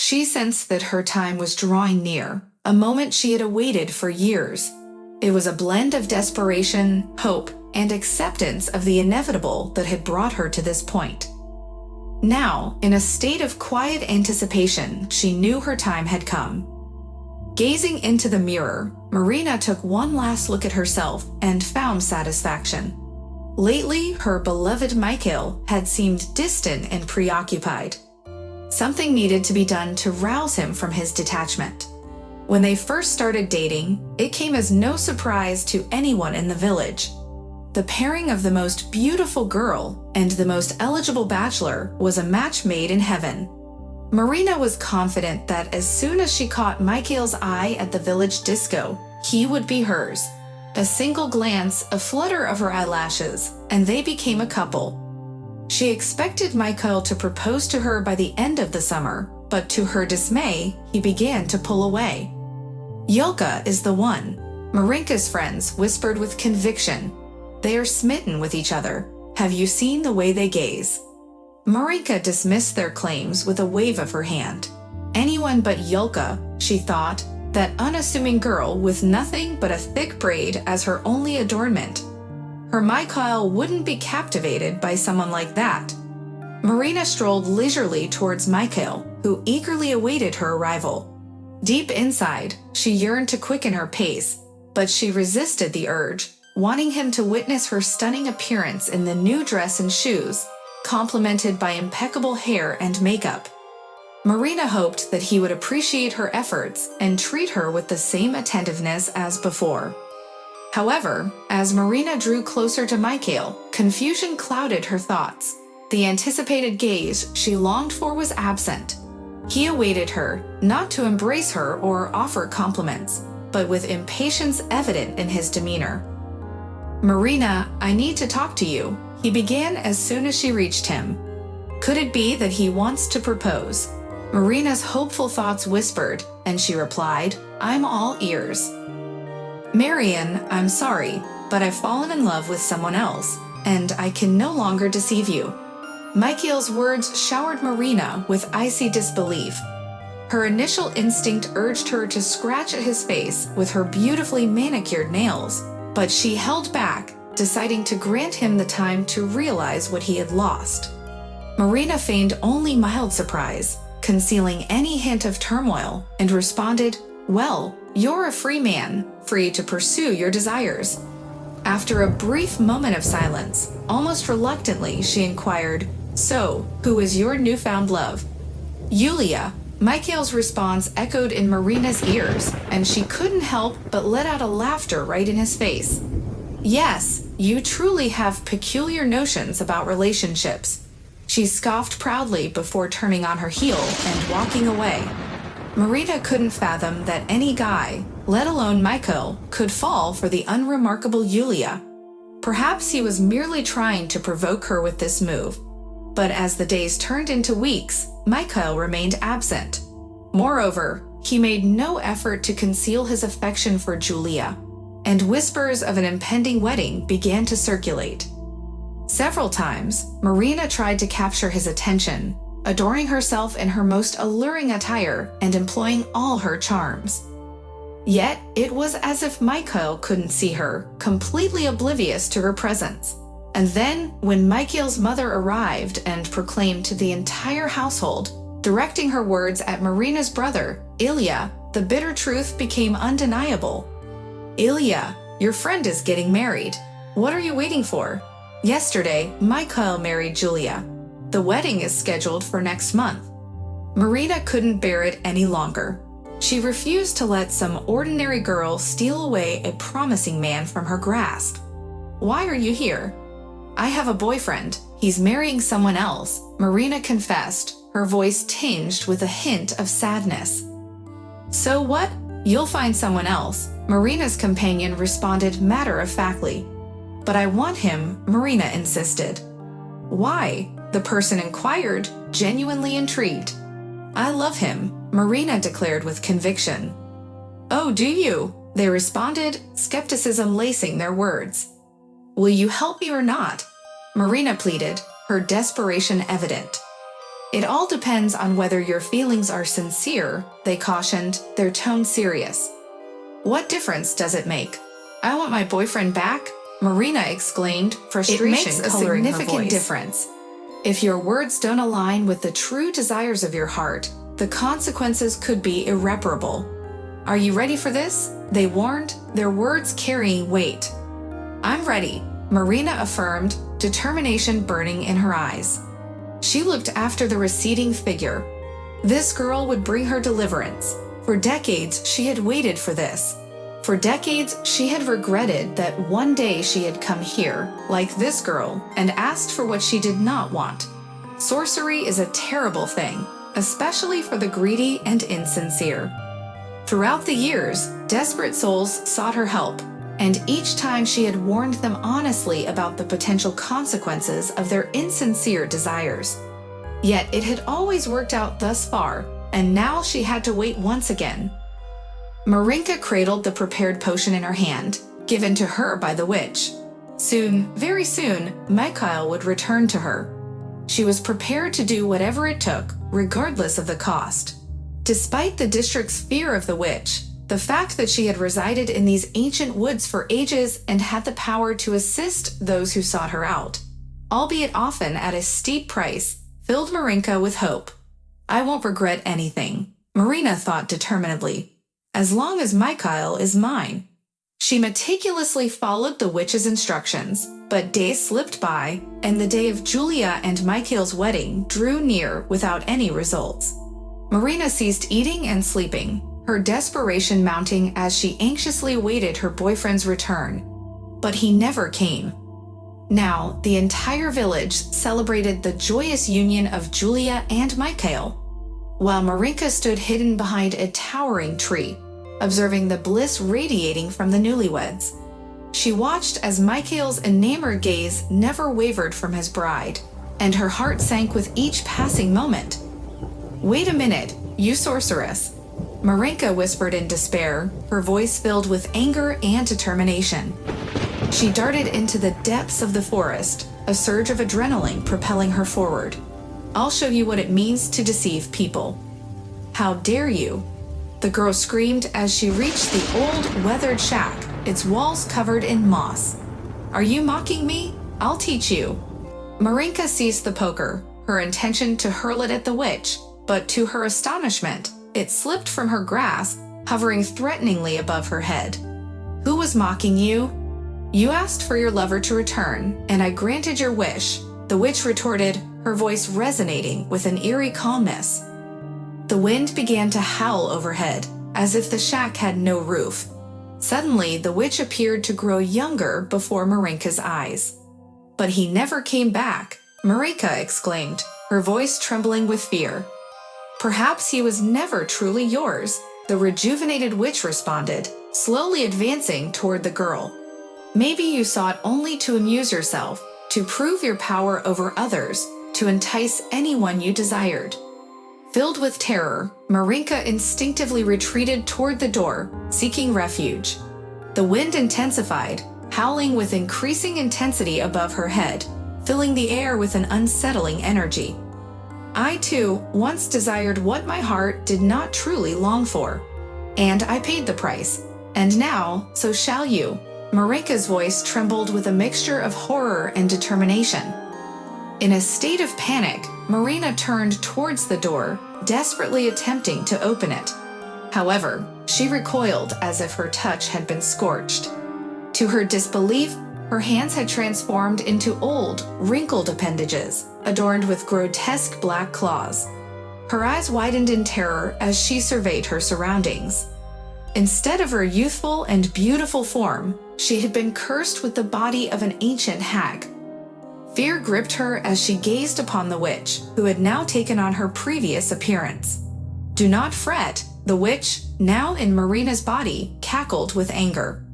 She sensed that her time was drawing near, a moment she had awaited for years. It was a blend of desperation, hope, and acceptance of the inevitable that had brought her to this point. Now, in a state of quiet anticipation, she knew her time had come. Gazing into the mirror, Marina took one last look at herself and found satisfaction. Lately, her beloved Michael had seemed distant and preoccupied. Something needed to be done to rouse him from his detachment. When they first started dating, it came as no surprise to anyone in the village. The pairing of the most beautiful girl and the most eligible bachelor was a match made in heaven. Marina was confident that as soon as she caught Michael's eye at the village disco, he would be hers. A single glance, a flutter of her eyelashes, and they became a couple. She expected Michael to propose to her by the end of the summer, but to her dismay, he began to pull away. "Yulka is the one," Marinka's friends whispered with conviction. "They are smitten with each other. Have you seen the way they gaze?" Marinka dismissed their claims with a wave of her hand. Anyone but Yulka, she thought, that unassuming girl with nothing but a thick braid as her only adornment. Her Michael wouldn't be captivated by someone like that. Marina strolled leisurely towards Michael, who eagerly awaited her arrival. Deep inside, she yearned to quicken her pace, but she resisted the urge, wanting him to witness her stunning appearance in the new dress and shoes, complemented by impeccable hair and makeup. Marina hoped that he would appreciate her efforts and treat her with the same attentiveness as before. However, as Marina drew closer to Michael, confusion clouded her thoughts. The anticipated gaze she longed for was absent. He awaited her, not to embrace her or offer compliments, but with impatience evident in his demeanor. "Marina, I need to talk to you," he began as soon as she reached him. Could it be that he wants to propose? Marina's hopeful thoughts whispered, and she replied, "I'm all ears." "Marian, I'm sorry, but I've fallen in love with someone else, and I can no longer deceive you." Michael's words showered Marina with icy disbelief. Her initial instinct urged her to scratch at his face with her beautifully manicured nails, but she held back, deciding to grant him the time to realize what he had lost. Marina feigned only mild surprise, concealing any hint of turmoil, and responded, "Well, you're a free man, free to pursue your desires." After a brief moment of silence, almost reluctantly, she inquired, "So, who is your newfound love?" "Yulia." Michael's response echoed in Marina's ears, and she couldn't help but let out a laughter right in his face. "Yes, you truly have peculiar notions about relationships." She scoffed proudly before turning on her heel and walking away. Marina couldn't fathom that any guy, let alone Michael, could fall for the unremarkable Yulia. Perhaps he was merely trying to provoke her with this move. But as the days turned into weeks, Michael remained absent. Moreover, he made no effort to conceal his affection for Julia, and whispers of an impending wedding began to circulate. Several times, Marina tried to capture his attention, adorning herself in her most alluring attire and employing all her charms. Yet, it was as if Michael couldn't see her, completely oblivious to her presence. And then, when Michael's mother arrived and proclaimed to the entire household, directing her words at Marina's brother, Ilya, the bitter truth became undeniable. "Ilya, your friend is getting married. What are you waiting for? Yesterday, Michael married Julia. The wedding is scheduled for next month." Marina couldn't bear it any longer. She refused to let some ordinary girl steal away a promising man from her grasp. "Why are you here?" "I have a boyfriend. He's marrying someone else," Marina confessed, her voice tinged with a hint of sadness. "So what? You'll find someone else," Marina's companion responded matter-of-factly. "But I want him," Marina insisted. "Why?" the person inquired, genuinely intrigued. "I love him," Marina declared with conviction. "Oh, do you?" they responded, skepticism lacing their words. "Will you help me or not?" Marina pleaded, her desperation evident. It all depends on whether your feelings are sincere, they cautioned, their tone serious. What difference does it make? I want my boyfriend back, Marina exclaimed, frustration coloring her voice. It makes a significant difference. If your words don't align with the true desires of your heart, the consequences could be irreparable. Are you ready for this? They warned, their words carrying weight. I'm ready, Marina affirmed, determination burning in her eyes. She looked after the receding figure. This girl would bring her deliverance. For decades, she had waited for this. For decades, she had regretted that one day she had come here, like this girl, and asked for what she did not want. Sorcery is a terrible thing, especially for the greedy and insincere. Throughout the years, desperate souls sought her help, and each time she had warned them honestly about the potential consequences of their insincere desires. Yet it had always worked out thus far, and now she had to wait once again. Marinka cradled the prepared potion in her hand, given to her by the witch. Soon, very soon, Mikhail would return to her. She was prepared to do whatever it took, regardless of the cost. Despite the district's fear of the witch, the fact that she had resided in these ancient woods for ages and had the power to assist those who sought her out, albeit often at a steep price, filled Marinka with hope. I won't regret anything, Marina thought determinedly, as long as Mikhail is mine. She meticulously followed the witch's instructions, but days slipped by, and the day of Julia and Mikhail's wedding drew near without any results. Marina ceased eating and sleeping, her desperation mounting as she anxiously awaited her boyfriend's return. But he never came. Now, the entire village celebrated the joyous union of Julia and Mikhail, while Marinka stood hidden behind a towering tree, observing the bliss radiating from the newlyweds. She watched as Mikhail's enamored gaze never wavered from his bride, and her heart sank with each passing moment. Wait a minute, you sorceress, Marinka whispered in despair, her voice filled with anger and determination. She darted into the depths of the forest, a surge of adrenaline propelling her forward. I'll show you what it means to deceive people. How dare you? The girl screamed as she reached the old, weathered shack, its walls covered in moss. Are you mocking me? I'll teach you. Marinka seized the poker, her intention to hurl it at the witch, but to her astonishment, it slipped from her grasp, hovering threateningly above her head. Who was mocking you? You asked for your lover to return, and I granted your wish, the witch retorted, her voice resonating with an eerie calmness. The wind began to howl overhead, as if the shack had no roof. Suddenly, the witch appeared to grow younger before Marinka's eyes. But he never came back, Marinka exclaimed, her voice trembling with fear. Perhaps he was never truly yours, the rejuvenated witch responded, slowly advancing toward the girl. Maybe you sought only to amuse yourself, to prove your power over others, to entice anyone you desired. Filled with terror, Marinka instinctively retreated toward the door, seeking refuge. The wind intensified, howling with increasing intensity above her head, filling the air with an unsettling energy. I, too, once desired what my heart did not truly long for. And I paid the price. And now, so shall you. Marinka's voice trembled with a mixture of horror and determination. In a state of panic, Marina turned towards the door, desperately attempting to open it. However, she recoiled as if her touch had been scorched. To her disbelief, her hands had transformed into old, wrinkled appendages, adorned with grotesque black claws. Her eyes widened in terror as she surveyed her surroundings. Instead of her youthful and beautiful form, she had been cursed with the body of an ancient hag. Fear gripped her as she gazed upon the witch, who had now taken on her previous appearance. Do not fret, the witch, now in Marina's body, cackled with anger.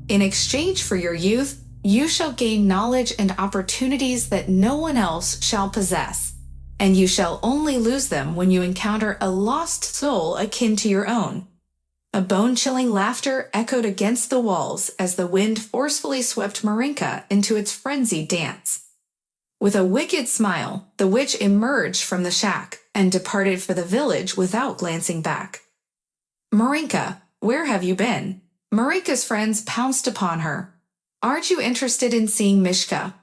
In exchange for your youth, you shall gain knowledge and opportunities that no one else shall possess, and you shall only lose them when you encounter a lost soul akin to your own. A bone-chilling laughter echoed against the walls as the wind forcefully swept Marinka into its frenzied dance. With a wicked smile, the witch emerged from the shack and departed for the village without glancing back. Marinka, where have you been? Marinka's friends pounced upon her. Aren't you interested in seeing Mishka?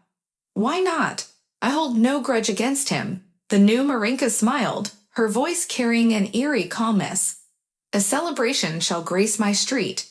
Why not? I hold no grudge against him. The new Marinka smiled, her voice carrying an eerie calmness. A celebration shall grace my street,